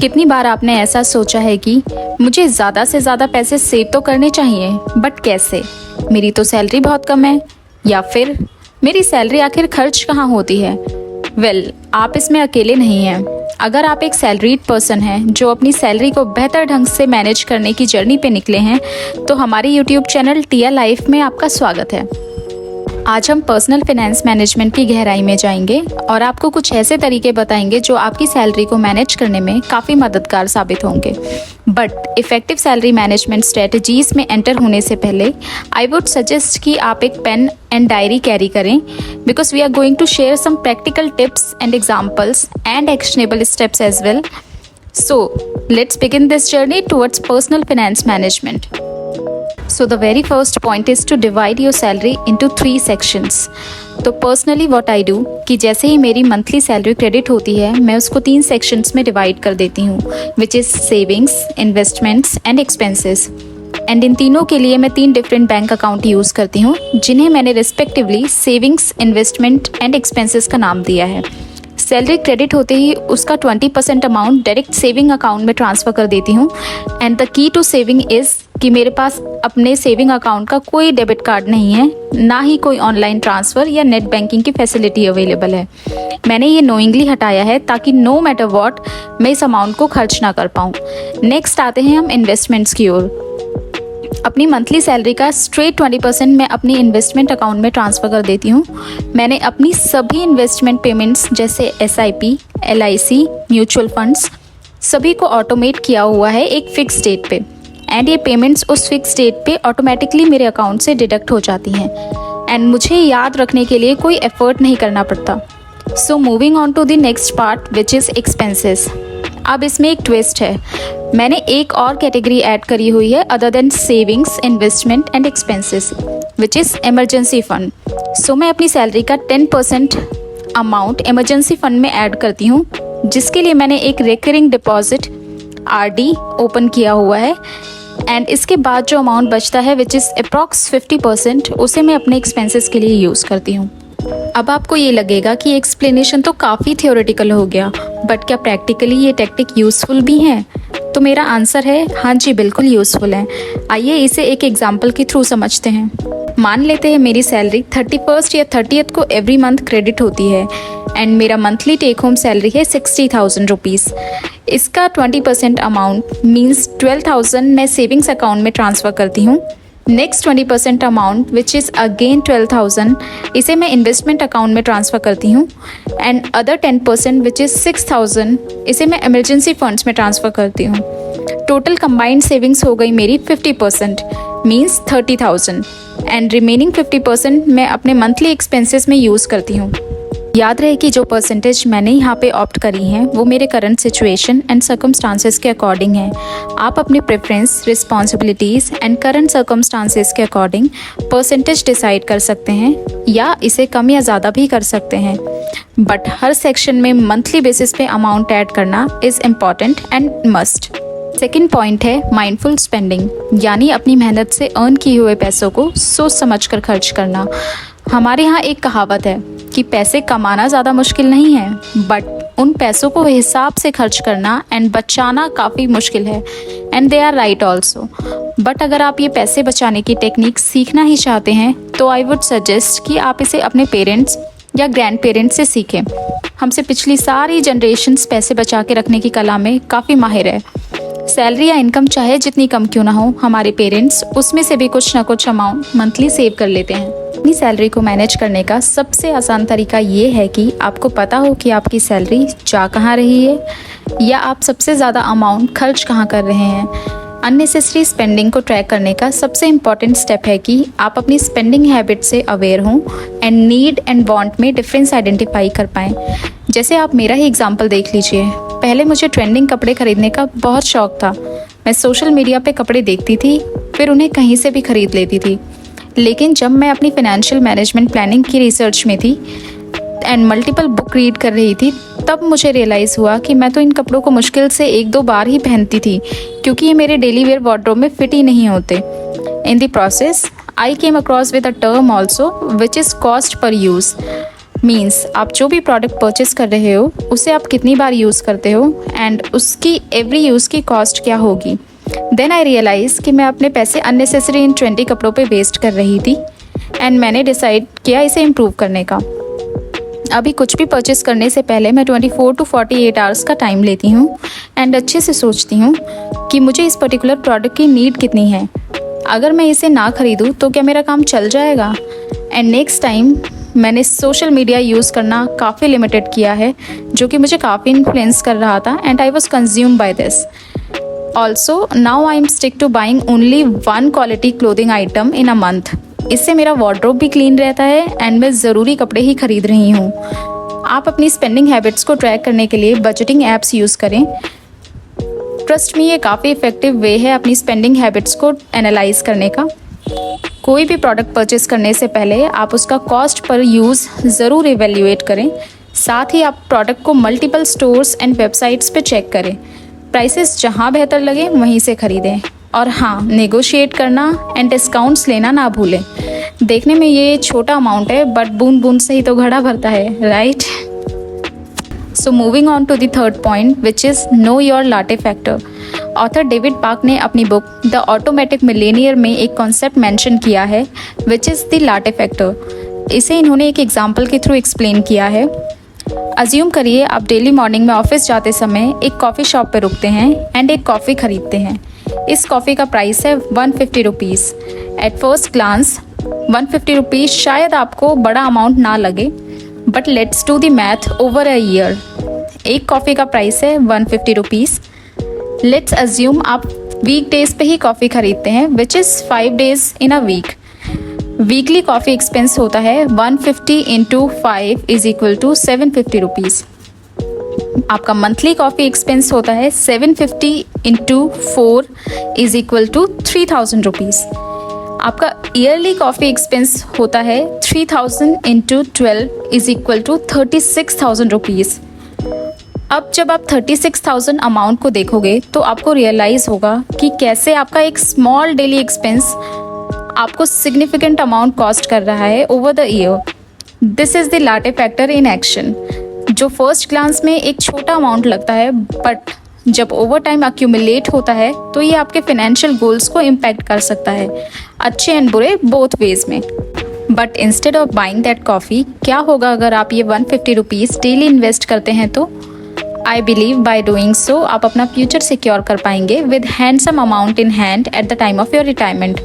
कितनी बार आपने ऐसा सोचा है कि मुझे ज़्यादा से ज़्यादा पैसे सेव तो करने चाहिए, बट कैसे? मेरी तो सैलरी बहुत कम है, या फिर मेरी सैलरी आखिर खर्च कहाँ होती है? आप इसमें अकेले नहीं हैं। अगर आप एक सैलरीड पर्सन हैं जो अपनी सैलरी को बेहतर ढंग से मैनेज करने की जर्नी पे निकले हैं, तो हमारे यूट्यूब चैनल टिया लाइफ में आपका स्वागत है। आज हम पर्सनल फाइनेंस मैनेजमेंट की गहराई में जाएंगे और आपको कुछ ऐसे तरीके बताएंगे जो आपकी सैलरी को मैनेज करने में काफ़ी मददगार साबित होंगे। But effective salary management strategies में एंटर होने से पहले आई वुड सजेस्ट कि आप एक पेन एंड डायरी कैरी करें, because we are going to share some practical tips and examples and actionable steps as well. So let's begin this journey towards personal finance management. So the very first point is to divide your salary into 3 sections. तो personally what I do कि जैसे ही मेरी monthly salary credit होती है, मैं उसको 3 sections में divide कर देती हूँ, which is savings, investments and expenses. And in तीनों के लिए मैं 3 डिफरेंट बैंक अकाउंट यूज़ करती हूँ, जिन्हें मैंने respectively savings, investment and expenses का नाम दिया है। सैलरी क्रेडिट होते ही उसका 20% अमाउंट डायरेक्ट सेविंग अकाउंट में ट्रांसफ़र कर देती हूँ। And the key to saving is कि मेरे पास अपने सेविंग अकाउंट का कोई डेबिट कार्ड नहीं है, ना ही कोई ऑनलाइन ट्रांसफ़र या नेट बैंकिंग की फैसिलिटी अवेलेबल है। मैंने ये नोइंगली हटाया है ताकि नो मैटर व्हाट मैं इस अमाउंट को खर्च ना कर पाऊँ। नेक्स्ट आते हैं हम इन्वेस्टमेंट्स की ओर। अपनी मंथली सैलरी का स्ट्रेट 20% मैं अपनी इन्वेस्टमेंट अकाउंट में ट्रांसफ़र कर देती हूँ। मैंने अपनी सभी इन्वेस्टमेंट पेमेंट्स जैसे SIP, LIC, म्यूचुअल फंड्स सभी को ऑटोमेट किया हुआ है एक फ़िक्स डेट पे, एंड ये पेमेंट्स उस फिक्स डेट पे ऑटोमेटिकली मेरे अकाउंट से डिडक्ट हो जाती हैं, एंड मुझे याद रखने के लिए कोई एफर्ट नहीं करना पड़ता। So moving on to the next part which is expenses. अब इसमें एक ट्विस्ट है, मैंने एक और कैटेगरी ऐड करी हुई है other than savings, investment and expenses, which is emergency fund. So मैं अपनी सैलरी का 10% अमाउंट इमरजेंसी फ़ंड में ऐड करती हूँ, जिसके लिए मैंने एक रिकरिंग डिपॉजिट RD ओपन किया हुआ है। एंड इसके बाद जो अमाउंट बचता है विच इज़ अप्रॉक्स 50%, उसे मैं अपने एक्सपेंसेस के लिए यूज़ करती हूँ। अब आपको ये लगेगा कि एक्सप्लेनेशन तो काफ़ी थियोरेटिकल हो गया, बट क्या प्रैक्टिकली ये टेक्निक यूज़फुल भी हैं? तो मेरा आंसर है हाँ जी, बिल्कुल यूज़फुल है। आइए इसे एक एग्जाम्पल के थ्रू समझते हैं। मान लेते हैं मेरी सैलरी 31st या 30th को एवरी मंथ क्रेडिट होती है, एंड मेरा मंथली टेक होम सैलरी है 60,000 रुपीज़। इसका 20% अमाउंट मीन्स 12,000 मैं सेविंग्स अकाउंट में ट्रांसफ़र करती हूँ। Next 20% amount which is again 12,000, इसे मैं इन्वेस्टमेंट अकाउंट में ट्रांसफ़र करती हूँ। एंड अदर 10% विच इज़ 6,000, इसे मैं इमरजेंसी फंड्स में ट्रांसफ़र करती हूँ। टोटल कंबाइंड सेविंग्स हो गई मेरी 50%, मीन्स 30,000, एंड रिमेनिंग 50% मैं अपने मंथली एक्सपेंसेस में यूज़ करती हूँ। याद रहे कि जो परसेंटेज मैंने यहाँ पे ऑप्ट करी हैं वो मेरे करंट सिचुएशन एंड सर्कमस्टांसेस के अकॉर्डिंग है। आप अपने preference, responsibilities and current circumstances के अकॉर्डिंग परसेंटेज डिसाइड कर सकते हैं, या इसे कम या ज़्यादा भी कर सकते हैं। बट हर सेक्शन में मंथली बेसिस पे अमाउंट ऐड करना is important and must. Second point है माइंडफुल स्पेंडिंग, यानी अपनी मेहनत से अर्न किए हुए पैसों को सोच समझ कर खर्च करना। हमारे यहाँ एक कहावत है कि पैसे कमाना ज़्यादा मुश्किल नहीं है, बट उन पैसों को हिसाब से खर्च करना एंड बचाना काफ़ी मुश्किल है, and they are right also. But अगर आप ये पैसे बचाने की टेक्निक सीखना ही चाहते हैं, तो आई वुड सजेस्ट कि आप इसे अपने पेरेंट्स या ग्रैंड पेरेंट्स से सीखें। हमसे पिछली सारी जनरेशन्स पैसे बचा के रखने की कला में काफ़ी माहिर है। सैलरी या इनकम चाहे जितनी कम क्यों ना हो, हमारे पेरेंट्स उसमें से भी कुछ ना कुछ अमाउंट मंथली सेव कर लेते हैं। अपनी सैलरी को मैनेज करने का सबसे आसान तरीका ये है कि आपको पता हो कि आपकी सैलरी जा कहाँ रही है, या आप सबसे ज़्यादा अमाउंट खर्च कहाँ कर रहे हैं। अननेसेसरी स्पेंडिंग को ट्रैक करने का सबसे इम्पॉर्टेंट स्टेप है कि आप अपनी स्पेंडिंग हैबिट से अवेयर हों एंड नीड एंड वांट में डिफरेंस आइडेंटिफाई कर पाएँ। जैसे आप मेरा ही एग्जाम्पल देख लीजिए। पहले मुझे ट्रेंडिंग कपड़े खरीदने का बहुत शौक था। मैं सोशल मीडिया पे कपड़े देखती थी, फिर उन्हें कहीं से भी खरीद लेती थी। लेकिन जब मैं अपनी फाइनेंशियल मैनेजमेंट प्लानिंग की रिसर्च में थी एंड मल्टीपल बुक रीड कर रही थी, तब मुझे रियलाइज़ हुआ कि मैं तो इन कपड़ों को मुश्किल से 1-2 बार ही पहनती थी, क्योंकि ये मेरे डेली वेयर वार्डरोब में फिट ही नहीं होते। In the process I came across with a term also which is cost per use. Means आप जो भी प्रोडक्ट परचेस कर रहे हो उसे आप कितनी बार यूज़ करते हो एंड उसकी एवरी यूज़ की कॉस्ट क्या होगी। देन आई रियलाइज़ कि मैं अपने पैसे अननेसेसरी इन 20 कपड़ों पे वेस्ट कर रही थी एंड मैंने डिसाइड किया इसे इम्प्रूव करने का। अभी कुछ भी परचेस करने से पहले मैं 24 to 48 आवर्स का टाइम लेती हूँ एंड अच्छे से सोचती हूँ कि मुझे इस पर्टिकुलर प्रोडक्ट की नीड कितनी है। अगर मैं इसे ना ख़रीदूँ तो क्या मेरा काम चल जाएगा। एंड नेक्स्ट टाइम मैंने सोशल मीडिया यूज़ करना काफ़ी लिमिटेड किया है, जो कि मुझे काफ़ी इन्फ्लुएंस कर रहा था and I was consume by this. Also now I am stick to buying only 1 quality clothing item in a month. इससे मेरा वार्डरोब भी क्लीन रहता है एंड मैं ज़रूरी कपड़े ही खरीद रही हूँ। आप अपनी स्पेंडिंग हैबिट्स को ट्रैक करने के लिए बजटिंग ऐप्स यूज़ करें। ट्रस्ट मी, ये काफ़ी इफेक्टिव वे है अपनी स्पेंडिंग हैबिट्स को एनालाइज करने का। कोई भी प्रोडक्ट परचेस करने से पहले आप उसका कॉस्ट पर यूज़ ज़रूर इवेल्युएट करें। साथ ही आप प्रोडक्ट को मल्टीपल स्टोर्स एंड वेबसाइट्स पे चेक करें। प्राइसेस जहाँ बेहतर लगे वहीं से ख़रीदें। और हाँ, नेगोशिएट करना एंड डिस्काउंट्स लेना ना भूलें। देखने में ये छोटा अमाउंट है बट बूंद बूंद से ही तो घड़ा भरता है, right? So moving on to the third point which is know your latte factor. Author David Park ने अपनी बुक द ऑटोमेटिक मिलेनियर में एक कॉन्सेप्ट मेंशन किया है which is the latte factor. इसे इन्होंने एक एग्जाम्पल के थ्रू एक्सप्लेन किया है। अज्यूम करिए आप डेली मॉर्निंग में ऑफिस जाते समय एक कॉफ़ी शॉप पे रुकते हैं एंड एक कॉफ़ी ख़रीदते हैं। इस कॉफ़ी का प्राइस है 150 rupees. At first glance 150 rupees शायद आपको बड़ा अमाउंट ना लगे, but let's do the math over a year. एक कॉफ़ी का प्राइस है 150 रुपीज़। लेट्स अज्यूम आप वीक डेज पे ही कॉफ़ी खरीदते हैं which is 5 days in a week. Weekly coffee expense होता है 150 into 5 is equal to 750 rupees. आपका मंथली कॉफ़ी एक्सपेंस होता है 750 into 4 is equal to 3000 rupees. आपका ईयरली कॉफ़ी एक्सपेंस होता है 3000 into 12 is equal to 36,000 rupees. अब जब आप 36,000 अमाउंट को देखोगे तो आपको रियलाइज़ होगा कि कैसे आपका एक स्मॉल डेली एक्सपेंस आपको सिग्निफिकेंट अमाउंट कॉस्ट कर रहा है over the year. This is the latte factor in action. जो फर्स्ट ग्लांस में एक छोटा अमाउंट लगता है बट जब ओवर टाइम अक्यूमुलेट होता है तो ये आपके फाइनेंशियल गोल्स को इम्पैक्ट कर सकता है, अच्छे एंड बुरे बोथ वेज में। But instead of buying that coffee, क्या होगा अगर आप ये 150 रुपीज़ डेली इन्वेस्ट करते हैं तो I believe by doing so आप अपना फ्यूचर सिक्योर कर पाएंगे with handsome amount in hand at the time of your retirement.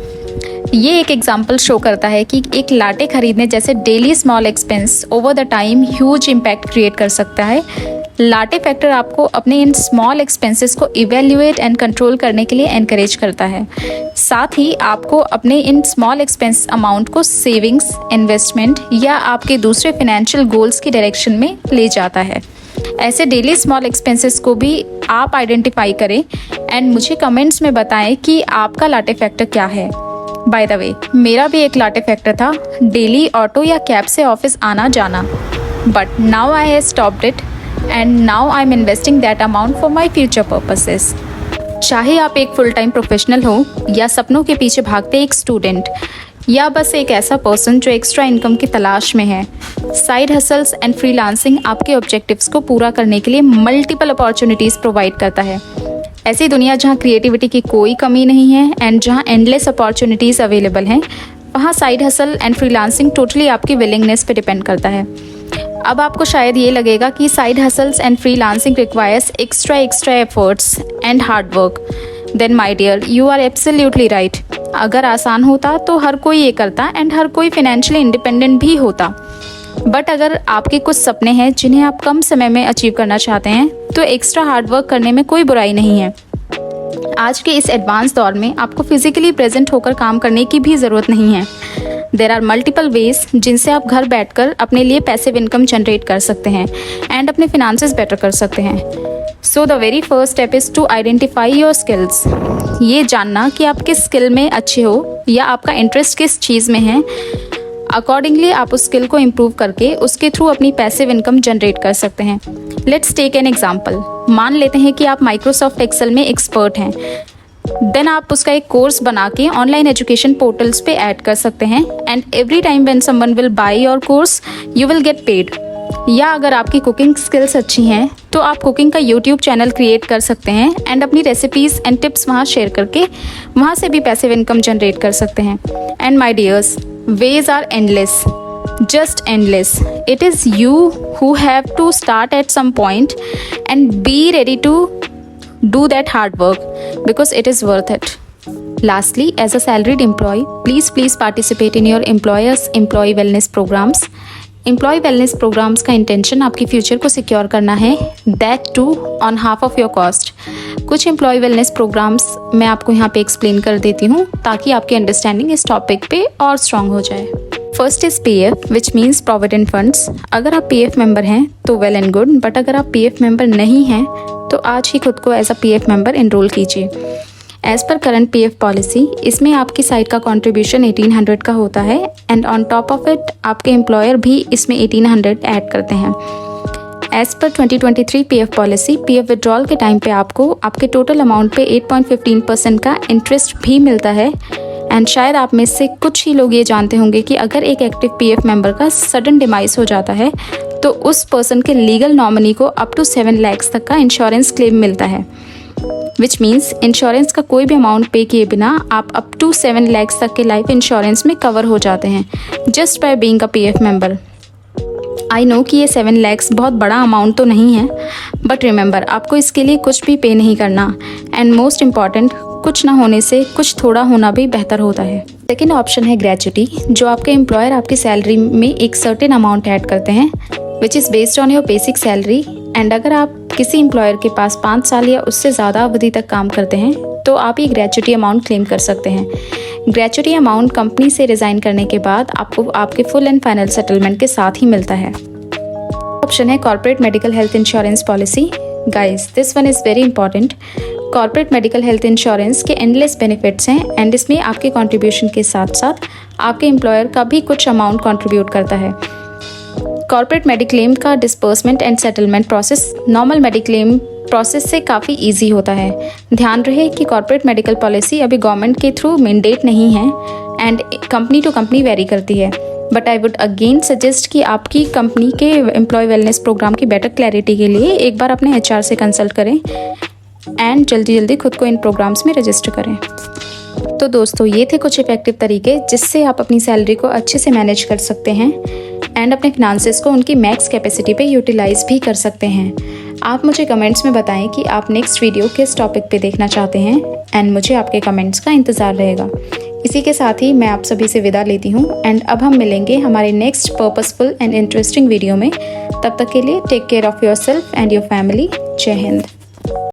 ये एक एग्जाम्पल शो करता है कि एक लाटे खरीदने जैसे daily small expense over the time huge impact create कर सकता है। लाटे फैक्टर आपको अपने इन स्मॉल एक्सपेंसेस को इवेल्युएट एंड कंट्रोल करने के लिए एनकरेज करता है। साथ ही आपको अपने इन स्मॉल एक्सपेंस अमाउंट को सेविंग्स, इन्वेस्टमेंट या आपके दूसरे फाइनेंशियल गोल्स की डायरेक्शन में ले जाता है। ऐसे डेली स्मॉल एक्सपेंसेस को भी आप आइडेंटिफाई करें एंड मुझे कमेंट्स में बताएं कि आपका लाटे फैक्टर क्या है। बाय द वे, मेरा भी एक लाटे फैक्टर था डेली ऑटो या कैब से ऑफिस आना जाना, but now I have stopped it and now I M investing that amount for my future purposes. चाहे आप एक फुल टाइम प्रोफेशनल हो या सपनों के पीछे भागते एक स्टूडेंट या बस एक ऐसा पर्सन जो एक्स्ट्रा इनकम की तलाश में है, साइड हसल्स एंड फ्रीलांसिंग आपके ऑब्जेक्टिव्स को पूरा करने के लिए मल्टीपल अपॉर्चुनिटीज़ प्रोवाइड करता है। ऐसी दुनिया जहाँ क्रिएटिविटी की कोई कमी नहीं है एंड जहाँ एंडलेस अपॉर्चुनिटीज़ अवेलेबल हैं, वहाँ side hustle and freelancing totally आपकी विलिंगनेस पे डिपेंड करता है। अब आपको शायद ये लगेगा कि side hustles and freelancing requires extra efforts and hard work. Then my dear, you are absolutely right. अगर आसान होता तो हर कोई ये करता एंड हर कोई फाइनेंशियली इंडिपेंडेंट भी होता। बट अगर आपके कुछ सपने हैं जिन्हें आप कम समय में अचीव करना चाहते हैं तो एक्स्ट्रा हार्ड वर्क करने में कोई बुराई नहीं है। आज के इस एडवांस दौर में आपको फिजिकली प्रेजेंट होकर काम करने की भी ज़रूरत नहीं है। देयर आर मल्टीपल वेज जिनसे आप घर बैठकर अपने लिए पैसिव इनकम जनरेट कर सकते हैं एंड अपने फिनांसेस बेटर कर सकते हैं। So the very first step is to identify your skills. ये जानना कि आप किस स्किल में अच्छे हो या आपका इंटरेस्ट किस चीज़ में है, अकॉर्डिंगली आप उस स्किल को इम्प्रूव करके उसके थ्रू अपनी पैसिव इनकम जनरेट कर सकते हैं। Let's take an example. मान लेते हैं कि आप माइक्रोसॉफ्ट एक्सेल में एक्सपर्ट हैं। देन आप उसका एक कोर्स बना के ऑनलाइन एजुकेशन पोर्टल्स पे ऐड कर सकते हैं and every time when someone will buy your course you will get paid. या अगर आपकी कुकिंग स्किल्स अच्छी हैं तो आप कुकिंग का यूट्यूब चैनल क्रिएट कर सकते हैं एंड अपनी रेसिपीज़ एंड टिप्स वहाँ शेयर करके वहाँ से भी पैसिव इनकम जनरेट कर सकते हैं। And my dears, ways are endless, just endless. It is you who have to start at some point and be ready to do that hard work because it is worth it. Lastly, as a salaried employee, please participate in your employer's employee wellness programs. Employee wellness programs का intention आपकी future को secure करना है, that too on half of your cost. कुछ employ wellness programmes मैं आपको यहाँ पे एक्सप्लेन कर देती हूँ ताकि आपकी अंडरस्टैंडिंग इस टॉपिक पे और स्ट्रांग हो जाए। First is PF which means provident funds. अगर आप PF मेंबर हैं तो वेल एंड गुड, बट अगर आप PF मेंबर नहीं हैं तो आज ही खुद को as a PF member enroll कीजिए। As per current PF policy इसमें आपकी साइड का कंट्रीब्यूशन 1800 का होता है and on top of it आपके एम्प्लॉयर भी इसमें 1800 ऐड करते हैं। As per 2023 PF policy PF withdrawal के टाइम पे आपको आपके टोटल अमाउंट पे 8.15% का इंटरेस्ट भी मिलता है। एंड शायद आप में से कुछ ही लोग ये जानते होंगे कि अगर एक एक्टिव PF मेंबर का सडन डिमाइस हो जाता है तो उस पर्सन के लीगल नॉमिनी को अप टू 7 लाख तक का इंश्योरेंस क्लेम मिलता है, विच मीन्स इंश्योरेंस का कोई भी अमाउंट पे किए बिना आप अप टू 7 लाख तक के लाइफ इंश्योरेंस में कवर हो जाते हैं just by being a PF member. I know कि ये 7 लाख बहुत बड़ा अमाउंट तो नहीं है, बट रिमेंबर आपको इसके लिए कुछ भी पे नहीं करना एंड मोस्ट इम्पॉर्टेंट, कुछ ना होने से कुछ थोड़ा होना भी बेहतर होता है। सेकेंड ऑप्शन है ग्रेच्युटी, जो आपके एम्प्लॉयर आपकी सैलरी में एक सर्टेन अमाउंट ऐड करते हैं which is based on your basic salary. And अगर आप किसी एम्प्लॉयर के पास 5 साल या उससे ज़्यादा अवधि तक काम करते हैं तो आप ये ग्रेच्युटी अमाउंट क्लेम कर सकते हैं। ग्रेच्युटी अमाउंट कंपनी से रिज़ाइन करने के बाद आपको आपके फुल एंड फाइनल सेटलमेंट के साथ ही मिलता है। ऑप्शन है corporate medical health insurance policy. Guys, this one is very important. Corporate medical health insurance के एंडलेस बेनिफिट्स हैं एंड इसमें आपके कंट्रीब्यूशन के साथ साथ आपके एम्प्लॉयर का भी कुछ अमाउंट कंट्रीब्यूट करता है। कॉर्पोरेट मेडिक्लेम का disbursement and settlement process normal mediclaim process से काफ़ी इजी होता है। ध्यान रहे कि कॉर्पोरेट मेडिकल पॉलिसी अभी गवर्नमेंट के थ्रू मैंडेट नहीं है and company to company vary करती है, but I would again suggest कि आपकी कंपनी के एम्प्लॉय वेलनेस प्रोग्राम की बेटर क्लैरिटी के लिए एक बार अपने HR से कंसल्ट करें एंड जल्दी खुद को इन प्रोग्राम्स में रजिस्टर करें। तो दोस्तों, ये थे कुछ इफेक्टिव तरीके जिससे आप अपनी सैलरी को अच्छे से मैनेज कर सकते हैं एंड अपने फिनांसेस को उनकी मैक्स कैपेसिटी पे यूटिलाइज भी कर सकते हैं। आप मुझे कमेंट्स में बताएं कि आप नेक्स्ट वीडियो किस टॉपिक पे देखना चाहते हैं एंड मुझे आपके कमेंट्स का इंतज़ार रहेगा। इसी के साथ ही मैं आप सभी से विदा लेती हूँ एंड अब हम मिलेंगे हमारे next purposeful and interesting video में। तब तक के लिए take care of yourself and your family. जय हिंद।